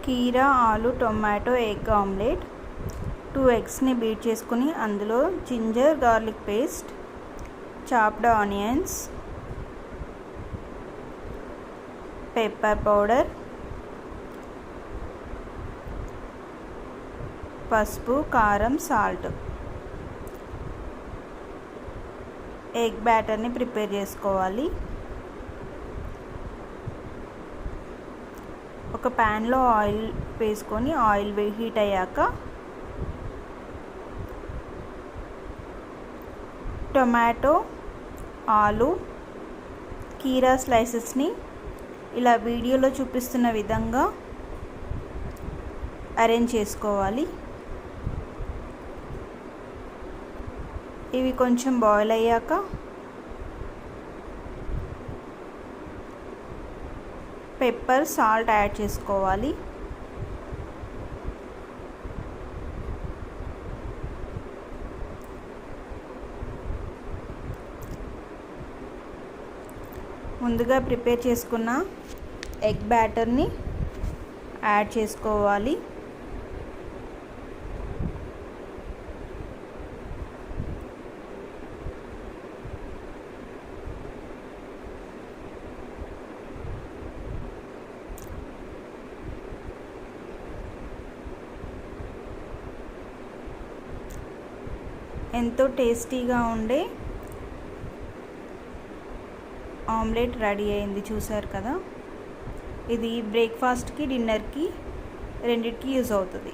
కీరా ఆలు tomato egg omelette. 2 ఎగ్స్ని బీట్ చేసుకుని అందులో ginger garlic paste, chopped onions, pepper powder, పసుపు, కారం, సాల్ట్, ఎగ్ బ్యాటర్ని ప్రిపేర్ చేసుకోవాలి. ఒక ప్యాన్లో ఆయిల్ వేసుకొని ఆయిల్ హీట్ అయ్యాక టొమాటో, ఆలు, కీరా స్లైసెస్ని ఇలా వీడియోలో చూపిస్తున్న విధంగా అరేంజ్ చేసుకోవాలి. ఇవి కొంచెం బాయిల్ అయ్యాక పెప్పర్, సాల్ట్ యాడ్ చేసుకోవాలి. ముందుగా ప్రిపేర్ చేసుకున్న ఎగ్ బ్యాటర్ని యాడ్ చేసుకోవాలి. ఎంతో టేస్టీగా ఉండే ఆమ్లెట్ రెడీ అయింది, చూసారు కదా. ఇది బ్రేక్ఫాస్ట్కి, డిన్నర్కి రెండిటికి యూజ్ అవుతుంది.